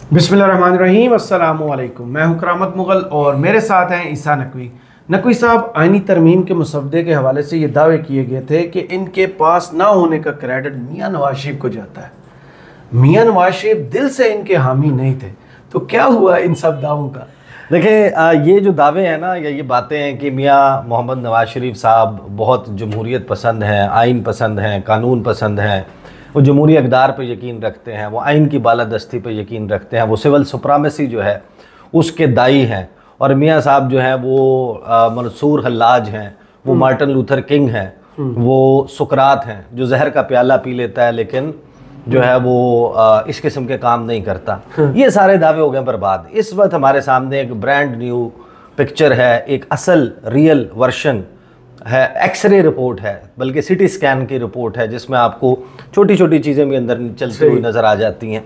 बिस्मिल्लाहिर्रहमानिर्रहीम, अस्सलामुअलैकुम। मैं हूं करामत मुगल और मेरे साथ हैं ईसा नकवी। नकवी साहब, आईनी तरमीम के मसवदे के हवाले से ये दावे किए गए थे कि इनके पास ना होने का क्रेडिट मियाँ नवाज शरीफ को जाता है। मियाँ नवाज शरीफ दिल से इनके हामी नहीं थे, तो क्या हुआ इन सब दावों का? देखें, ये जो दावे हैं ना, या ये बातें हैं कि मियाँ मोहम्मद नवाज शरीफ साहब बहुत जमहूरियत पसंद हैं, आइन पसंद हैं, कानून पसंद हैं, वो जमहूरी अक़दार पे यकीन रखते हैं, वो आइन की बालादस्ती पे यकीन रखते हैं, वो सिविल सुप्रामेसी जो है उसके दाई हैं। और मियाँ साहब जो हैं वो मंसूर हल्लाज हैं, वो मार्टिन लूथर किंग हैं, वो सुकरात हैं जो जहर का प्याला पी लेता है लेकिन जो है वो इस किस्म के काम नहीं करता। ये सारे दावे हो गए बर्बाद। इस वक्त हमारे सामने एक ब्रांड न्यू पिक्चर है, एक असल रियल वर्शन है, एक्सरे रिपोर्ट है, बल्कि सिटी स्कैन की रिपोर्ट है, जिसमें आपको छोटी छोटी चीज़ें भी अंदर चलती हुई नज़र आ जाती हैं।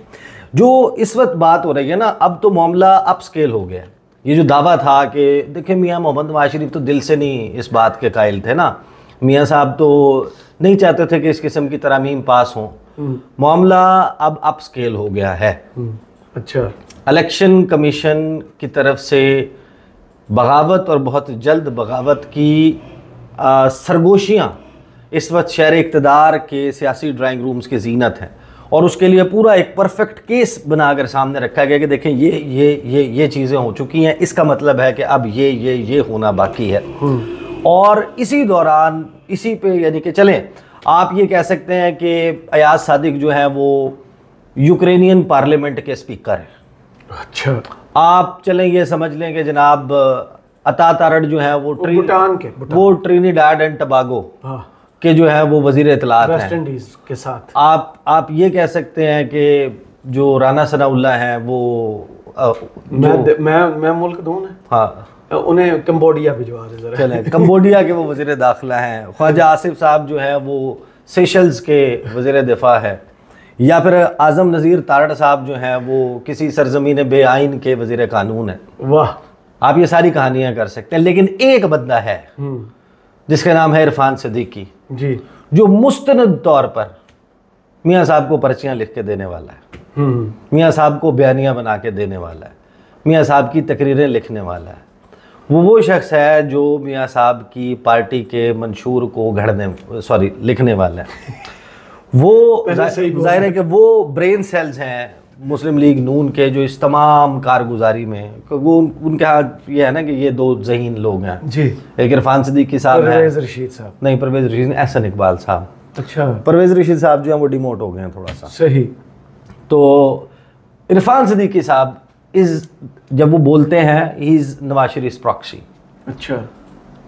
जो इस वक्त बात हो रही है ना, अब तो मामला अप स्केल हो गया। ये जो दावा था कि देखिए मियाँ मोहम्मद नवाज शरीफ तो दिल से नहीं इस बात के कायल थे ना, मियाँ साहब तो नहीं चाहते थे कि इस किस्म की तरामीम पास हों। मामला अब अप स्केल हो गया है। अच्छा, इलेक्शन कमीशन की तरफ से बगावत और बहुत जल्द बगावत की सरगोशियाँ इस वक्त शहर इक़्तिदार के सियासी ड्राइंग रूम्स के जीनत हैं, और उसके लिए पूरा एक परफेक्ट केस बनाकर सामने रखा गया कि देखें ये चीज़ें हो चुकी हैं, इसका मतलब है कि अब ये होना बाकी है। और इसी दौरान इसी पे यानी कि चलें, आप ये कह सकते हैं कि अयाज सादिक जो है वो यूक्रेनियन पार्लियामेंट के स्पीकर हैं। अच्छा, आप चलें ये समझ लें कि जनाब अता तारड़ जो है वो ट्रिनिडाड एंड टबागो के जो है वो वजीर इत्तलात हैं, वेस्ट इंडीज के साथ। आप ये कह सकते हैं कि जो राना सनाउल्लाह हैं वो मैं मुल्क दूं ना, हाँ, उन्हें कंबोडिया भिजवा दे जरा। चलें, कंबोडिया के वो वजीर दाखिला हैं। ख्वाजा आसिफ साहब जो है वो सेशल्स के वजीर दिफा है, या फिर आज़म नज़ीर तारड़ साहब जो हैं वो किसी सरजमीन बेआइन के वजीर कानून है। वाह, आप ये सारी कहानियां कर सकते हैं, लेकिन एक बंदा है जिसका नाम है इरफान सिद्दीकी जी, जो मुस्तनद तौर पर मियाँ साहब को पर्चियां लिख के देने वाला है, मियाँ साहब को बयानियां बना के देने वाला है, मियाँ साहब की तकरीरें लिखने वाला है। वो शख्स है जो मियाँ साहब की पार्टी के मंशूर को लिखने वाला है। वो जाहिर है कि वो ब्रेन सेल्स हैं मुस्लिम लीग नून के, जो इस तमाम कारगुजारी में वो उनके यहाँ ये है ना कि ये दो ज़हीन लोग हैं जी। एक इरफान सिद्दीकी साहब है, परवेज़ रशीद साहब नहीं, परवेज़ रशीद, एहसन इकबाल साहब। अच्छा, परवेज़ रशीद साहब जो हैं वो डिमोट हो गए हैं थोड़ा सा, सही। तो इरफान सिद्दीकी साहब जब वो बोलते हैं he is Nawaz Sharif proxy. अच्छा,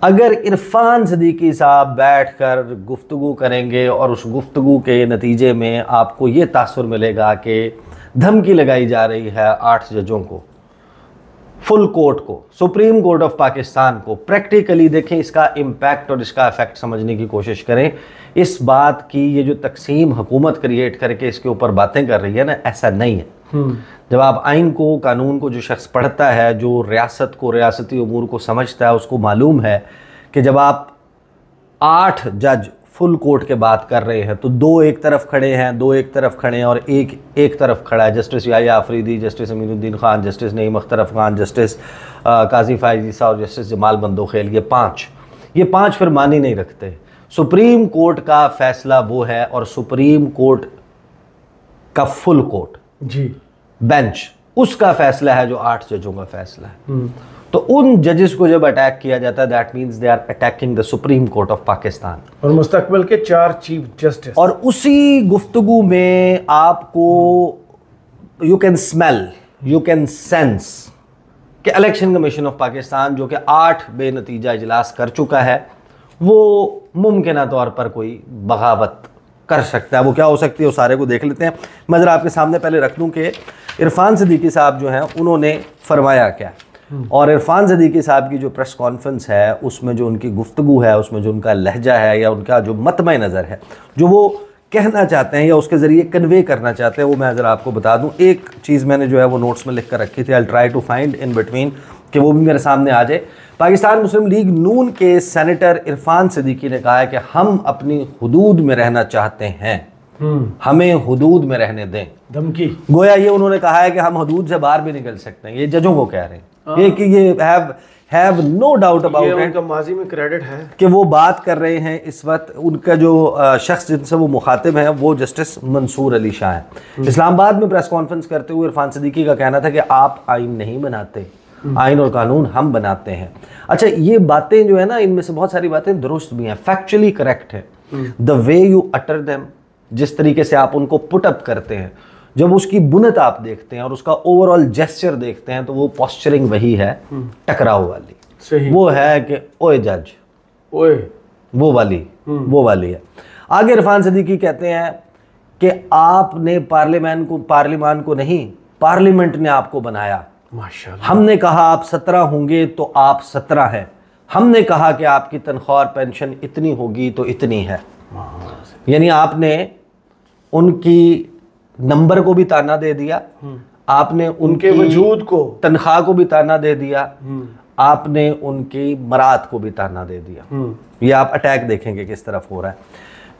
अगर इरफान सिद्दीकी साहब बैठकर गुफ्तगू करेंगे और उस गुफ्तगू के नतीजे में आपको ये तासुर मिलेगा कि धमकी लगाई जा रही है 8 जजों को, फुल कोर्ट को, सुप्रीम कोर्ट ऑफ पाकिस्तान को, प्रैक्टिकली देखें इसका इम्पैक्ट और इसका इफेक्ट समझने की कोशिश करें। इस बात की ये जो तकसीम हुकूमत क्रिएट करके इसके ऊपर बातें कर रही है ना, ऐसा नहीं है। जब आप आइन को, कानून को जो शख्स पढ़ता है, जो रियासत को, रियासती उमूर को समझता है, उसको मालूम है कि जब आप 8 जज फुल कोर्ट के बात कर रहे हैं तो 2 एक तरफ खड़े हैं, 2 एक तरफ खड़े हैं, और एक तरफ खड़ा है justice Yahya Afridi, justice Aminuddin Khan, justice Naeem Akhtar Khan, justice Qazi Faez Isa और जस्टिस जमाल बंदोखेल। ये पाँच फिर मानी नहीं रखते। सुप्रीम कोर्ट का फैसला वो है, और सुप्रीम कोर्ट का फुल कोर्ट जी बेंच, उसका फैसला है जो 8 जजों का फैसला है। तो उन जजेस को जब अटैक किया जाता है, that means they are attacking the supreme court of Pakistan और मुस्तकबिल के 4 चीफ जस्टिस। और उसी गुफ्तगू में आपको you can smell, you can sense कि इलेक्शन कमीशन ऑफ पाकिस्तान जो कि 8 बेनतीजा इजलास कर चुका है, वो मुमकिन तौर पर कोई बगावत कर सकता है। वो क्या हो सकती है, वो सारे को देख लेते हैं। मैं ज़रा आपके सामने पहले रख दूं कि इरफान सिद्दीकी साहब जो हैं उन्होंने फरमाया क्या, और इरफान सिद्दीकी साहब की जो प्रेस कॉन्फ्रेंस है उसमें जो उनकी गुफ्तगू है, उसमें जो उनका लहजा है या उनका जो मतमय नज़र है, जो वो कहना चाहते हैं या उसके ज़रिए कन्वे करना चाहते हैं, वो मैं ज़रा आपको बता दूं। एक चीज़ मैंने जो है वो नोट्स में लिख कर रखी थी, I try to find in between कि वो भी मेरे सामने आ जाए। पाकिस्तान मुस्लिम लीग नून के सेनेटर इरफान सिद्दीकी ने कहा है कि हम अपनी हुदूद में रहना चाहते हैं। हमें हुदूद में रहने दें। धमकी, गोया ये उन्होंने कहा है कि हम हुदूद से बाहर भी निकल सकते हैं। ये जजों को कह रहे हैं ये कि ये have no doubt about it, उनका माजी में क्रेडिट है कि वो बात कर रहे हैं इस वक्त। उनका जो शख्स जिनसे वो मुखातिब हैं वो जस्टिस मंसूर अली शाह हैं। इस्लामाबाद में प्रेस कॉन्फ्रेंस करते हुए इरफान सिद्दीकी का कहना था कि आप आइन नहीं बनाते, आइन और कानून हम बनाते हैं। अच्छा, ये बातें जो है ना, इनमें से बहुत सारी बातें दुरुस्त भी हैं, फैक्चुअली करेक्ट है। The way you utter them, जिस तरीके से आप उनको पुट अप करते हैं, जब उसकी बुनत आप देखते हैं और उसका ओवरऑल जेस्चर देखते हैं, तो वो पोस्चरिंग वही है टकराव वाली। सही। वो है कि ओए जज, ओए, वो वाली है। आगे इरफान सिद्दीकी कहते हैं कि आपने पार्लियामान को नहीं, पार्लियामेंट ने आपको बनाया। माशाअल्लाह। हमने कहा आप 17 होंगे तो आप 17 हैं। हमने कहा कि आपकी तनख्वाह और पेंशन इतनी होगी तो इतनी है। यानी आपने उनकी नंबर को भी ताना दे दिया, आपने उनके वजूद को, तनख्वाह को भी ताना दे दिया, आपने उनकी मराद को भी ताना दे दिया। ये आप अटैक देखेंगे किस तरफ हो रहा है।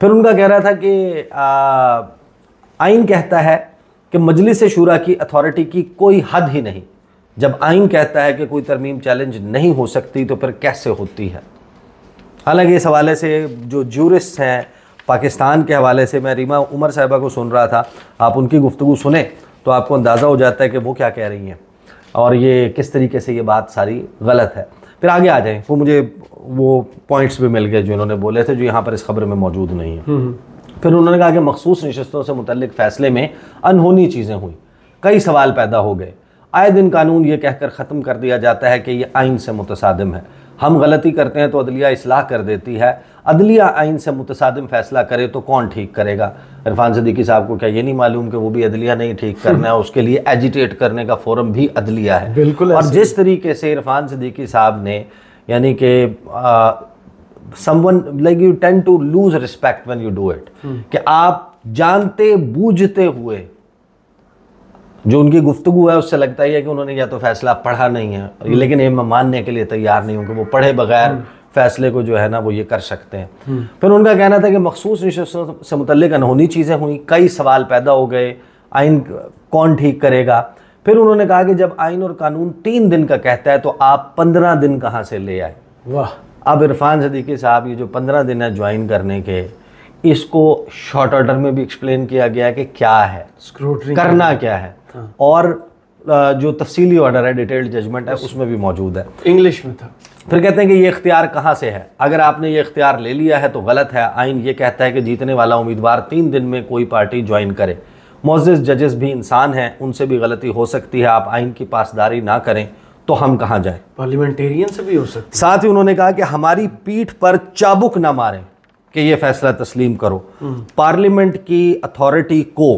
फिर उनका कह रहा था कि आइन कहता है कि मजलिस शूरा की अथॉरिटी की कोई हद ही नहीं। जब आइन कहता है कि कोई तरमीम चैलेंज नहीं हो सकती तो फिर कैसे होती है। हालांकि इस हवाले से जो ज्यूरिस्ट हैं पाकिस्तान के हवाले से, मैं रीमा उमर साहिबा को सुन रहा था, आप उनकी गुफ्तगू सुने तो आपको अंदाज़ा हो जाता है कि वो क्या कह रही हैं और ये किस तरीके से ये बात सारी गलत है। फिर आगे आ जाएं, वो मुझे वो पॉइंट्स भी मिल गए जो इन्होंने बोले थे, जो यहाँ पर इस खबर में मौजूद नहीं है। फिर उन्होंने कहा कि मखसूस नशस्तों से मुतल्लिक फ़ैसले में अनहोनी चीज़ें हुई, कई सवाल पैदा हो गए। आए दिन कानून ये कहकर ख़त्म कर दिया जाता है कि ये आइन से मुतसादिम है। हम गलती करते हैं तो अदलिया इस्लाह कर देती है, अदलिया आइन से मुतसादिम फ़ैसला करे तो कौन ठीक करेगा। इरफान सिद्दीकी साहब को क्या ये नहीं मालूम कि वो भी अदलिया नहीं ठीक करना है, उसके लिए एजिटेट करने का फोरम भी अदलिया है। बिल्कुल। और जिस तरीके से इरफान सिद्दीकी साहब ने, यानी कि someone like you tend to lose respect when you do it, कि आप जानते बूझते हुए, जो उनकी गुफ्तगू है उससे लगता है कि उन्होंने या तो फैसला पढ़ा नहीं है, लेकिन ये मैं मानने के लिए तैयार नहीं हूँ कि वो पढ़े बगैर फैसले को जो है ना वो ये कर सकते हैं। फिर उनका कहना था कि मखसूस नशस्तों से मुतल्लिक अनहोनी चीज़ें हुई, कई सवाल पैदा हो गए, आइन कौन ठीक करेगा। फिर उन्होंने कहा कि जब आइन और कानून 3 दिन का कहता है तो आप 15 दिन कहाँ से ले आए। वाह। अब इरफान सिद्दीकी साहब ये जो 15 दिन है ज्वाइन करने के, इसको शॉर्ट ऑर्डर में भी एक्सप्लेन किया गया है कि क्या है, करना क्या है। और जो तफसीली ऑर्डर है, डिटेल्ड जजमेंट है, उसमें भी मौजूद है, इंग्लिश में था। फिर कहते हैं कि ये इख्तियार कहाँ से है, अगर आपने ये इख्तियार ले लिया है तो गलत है। आइन ये कहता है कि जीतने वाला उम्मीदवार 3 दिन में कोई पार्टी ज्वाइन करे। मुअज़्ज़िज़ जजेस भी इंसान हैं, उनसे भी गलती हो सकती है। आप आइन की पासदारी ना करें तो हम कहाँ जाएं। पार्लियामेंटेरियन से भी हो सकता है। साथ ही उन्होंने कहा कि हमारी पीठ पर चाबुक ना मारें कि ये फैसला तस्लीम करो। पार्लियामेंट की अथॉरिटी को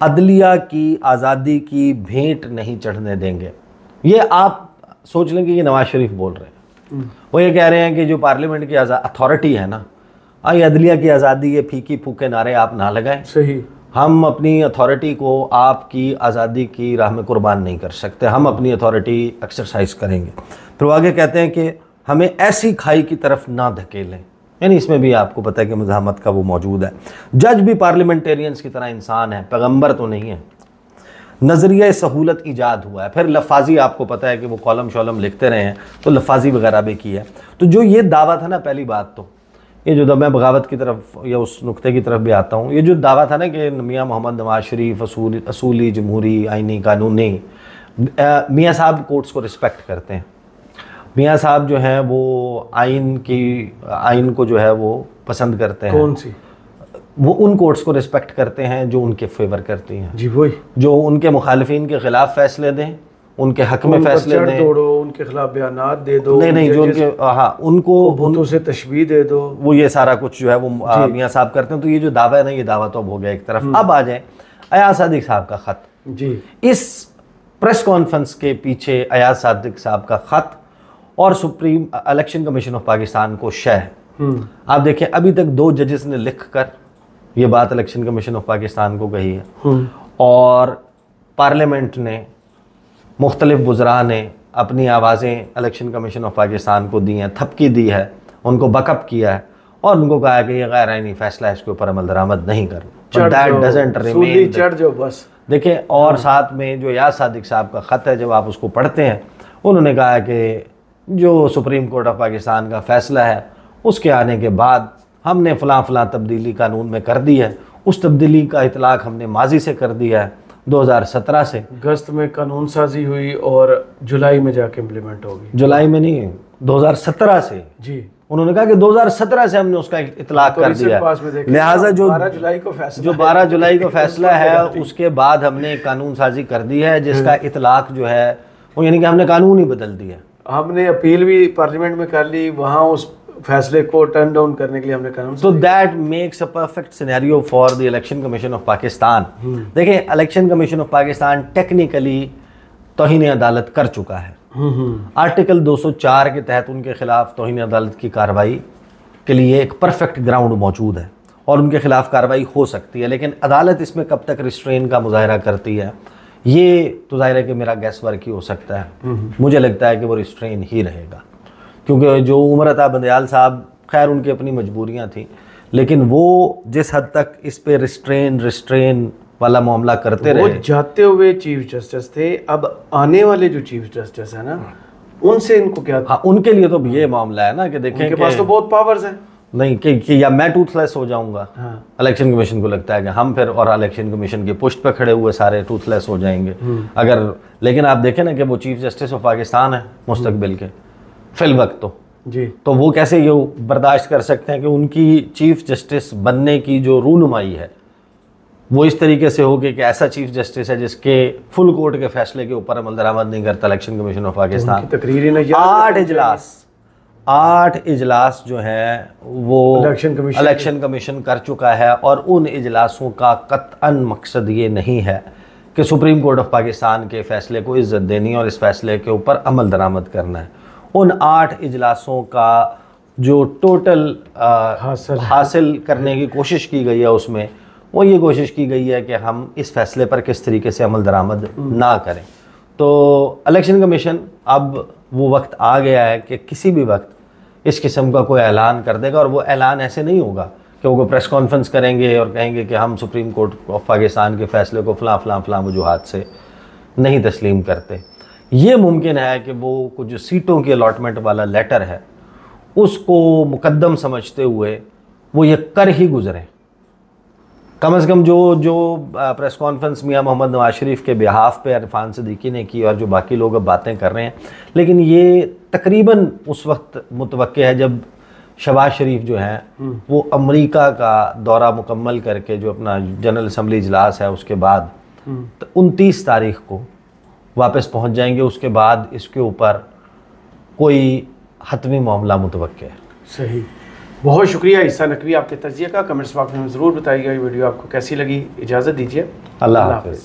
अदलिया की आज़ादी की भेंट नहीं चढ़ने देंगे। ये आप सोच लें कि ये नवाज शरीफ बोल रहे हैं। वो ये कह रहे हैं कि जो पार्लियामेंट की अथॉरिटी है ना, ये अदलिया की आज़ादी, ये फीकी फूके नारे आप ना लगाएं। सही। हम अपनी अथॉरिटी को आपकी आज़ादी की राह में कुर्बान नहीं कर सकते, हम अपनी अथॉरिटी एक्सरसाइज करेंगे। फिर वो आगे कहते हैं कि हमें ऐसी खाई की तरफ ना धकेलें, यानी इसमें भी आपको पता है कि मज़ाहमत का वो मौजूद है। जज भी पार्लियामेंटेरियंस की तरह इंसान है, पैगंबर तो नहीं है। नज़रिया सहूलत ईजाद हुआ है। फिर लफाजी, आपको पता है कि वो कॉलम शॉलम लिखते रहे हैं तो लफाजी वगैरह भी की है। तो जो ये दावा था ना, पहली बात तो ये जो मैं बगावत की तरफ या उस नुक्ते की तरफ भी आता हूँ, ये जो दावा था ना कि मियाँ मोहम्मद नवाज शरीफ असूली जमहूरी आइनी कानूनी, मियाँ साहब कोर्ट्स को रिस्पेक्ट करते हैं। मियाँ साहब जो हैं वो आइन को जो है वो पसंद करते हैं। कौन सी? वो उन कोर्ट्स को रिस्पेक्ट करते हैं जो उनके फेवर करती हैं। जी वही, जो उनके मुखालिफिन के ख़िलाफ़ फ़ैसले दें, उनके हक में फैसले दें, तोड़ो, उनके खिलाफ बयानात दे दो, नहीं जो उनके उनको भूतों से तशबीह दे दो, वो ये सारा कुछ जो है वो मियाँ साहब करते हैं। तो ये जो दावा है ना, ये दावा तो अब हो गया एक तरफ। अब आ जाए अयाज सादिक साहब का ख़त। जी, इस प्रेस कॉन्फ्रेंस के पीछे अयाज सादिक साहब का ख़त और supreme election commission of Pakistan को शह। आप देखें, अभी तक 2 जजेस ने लिख कर ये बात इलेक्शन कमीशन ऑफ पाकिस्तान को कही है और पार्लियामेंट ने, मुख्तलिफ वज़रा ने अपनी आवाज़ें इलेक्शन कमीशन ऑफ पाकिस्तान को दी हैं, थपकी दी है, उनको बकअप किया है और उनको कहा है कि ये गैर आइनी फ़ैसला है, इसके ऊपर अमल दरामद नहीं करना। दैट डजंट रिमेन चढ़ जो बस। देखिए, और साथ में जो याद सादिक साहब का ख़त है, जब आप उसको पढ़ते हैं, उन्होंने कहा कि जो सुप्रीम कोर्ट ऑफ पाकिस्तान का फ़ैसला है उसके आने के बाद हमने फ़लाँ तब्दीली कानून में कर दी है। उस तब्दीली का इतलाक़ हमने माजी से कर दिया है, 2017 से। अगस्त में कानून साजी हुई और जुलाई में जाके इम्प्लीमेंट होगी। जुलाई में नहीं, 2017 से। जी, उन्होंने कहा कि 2017 से हमने उसका इतलाक़ कर दिया। लिहाजा जो 12 जुलाई को फैसला है उसके बाद हमने कानून साजी कर दी है, जिसका इतलाक़ जो है वो यानी कि हमने कानून ही बदल दिया। हमने अपील भी पार्लियामेंट में कर ली, वहाँ उस फैसले को टर्न डाउन करने के लिए हमने कानून। तो that makes a perfect scenario for the election commission of Pakistan. देखिए, election commission of Pakistan technically तौहीन अदालत कर चुका है। आर्टिकल 204 के तहत उनके खिलाफ तौहीन अदालत की कार्रवाई के लिए एक परफेक्ट ग्राउंड मौजूद है और उनके खिलाफ कार्रवाई हो सकती है, लेकिन अदालत इसमें कब तक रिस्ट्रेन का मुजाहरा करती है ये तो ज़ाहिर है कि मेरा गैस वर्क ही हो सकता है। मुझे लगता है कि वो रिस्ट्रेन ही रहेगा, क्योंकि जो उमर अता बंदयाल साहब, खैर उनकी अपनी मजबूरियां थी, लेकिन वो जिस हद तक इस पे रिस्ट्रेन वाला मामला करते रहे। वो जाते हुए चीफ जस्टिस थे, अब आने वाले जो चीफ जस्टिस है ना, उनसे इनको क्या? हाँ, उनके लिए तो ये मामला है ना कि देखें उनके पास तो बहुत पावर्स हैं। नहीं कि या मैं टूथलेस हो जाऊंगा। हाँ। इलेक्शन कमीशन को लगता है कि हम फिर और इलेक्शन कमीशन की पुष्ट पे खड़े हुए सारे टूथलेस हो जाएंगे अगर। लेकिन आप देखें ना कि वो चीफ जस्टिस ऑफ पाकिस्तान है मुस्तकबिल के फिल वक्त, तो वो कैसे ये बर्दाश्त कर सकते हैं कि उनकी चीफ जस्टिस बनने की जो रूनुमाई है वो इस तरीके से होगी कि ऐसा चीफ जस्टिस है जिसके फुल कोर्ट के फैसले के ऊपर अमल दरामद नहीं करता इलेक्शन कमीशन ऑफ पाकिस्तान। तकरीर 8 इजलास जो है वो इलेक्शन कमीशन कर चुका है, और उन इजलासों का कतअन मकसद ये नहीं है कि सुप्रीम कोर्ट ऑफ पाकिस्तान के फैसले को इज्जत देनी और इस फैसले के ऊपर अमल दरामद करना है। उन 8 इजलासों का जो टोटल हासिल करने की कोशिश की गई है उसमें वो ये कोशिश की गई है कि हम इस फैसले पर किस तरीके से अमल दरामद ना करें। तो इलेक्शन कमीशन अब वो वक्त आ गया है कि किसी भी वक्त इस किस्म का कोई ऐलान कर देगा, और वो ऐलान ऐसे नहीं होगा कि वो प्रेस कॉन्फ्रेंस करेंगे और कहेंगे कि हम सुप्रीम कोर्ट ऑफ पाकिस्तान के फैसले को फ़लाँ वजूहात से नहीं तस्लीम करते। ये मुमकिन है कि वो कुछ जो सीटों की अलॉटमेंट वाला लेटर है उसको मुकद्दम समझते हुए वो ये कर ही गुजरें। कम से कम जो प्रेस कॉन्फ्रेंस मियां मोहम्मद नवाज शरीफ के बिहाफ पे इरफान सिद्दीकी ने की और जो बाकी लोग अब बातें कर रहे हैं, लेकिन ये तकरीबन उस वक्त मुतवक्के है जब शहबाज शरीफ जो हैं वो अमेरिका का दौरा मुकम्मल करके जो अपना जनरल असम्बली इजलास है उसके बाद 29 तारीख को वापस पहुंच जाएंगे। उसके बाद इसके ऊपर कोई हतमी मामला मुतवक्के है। सही, बहुत शुक्रिया ईसा नकवी आपके तजिए का। कमेंट्स बॉक्स में ज़रूर बताइएगा ये वीडियो आपको कैसी लगी। इजाज़त दीजिए, अल्लाह हाफ़िज़।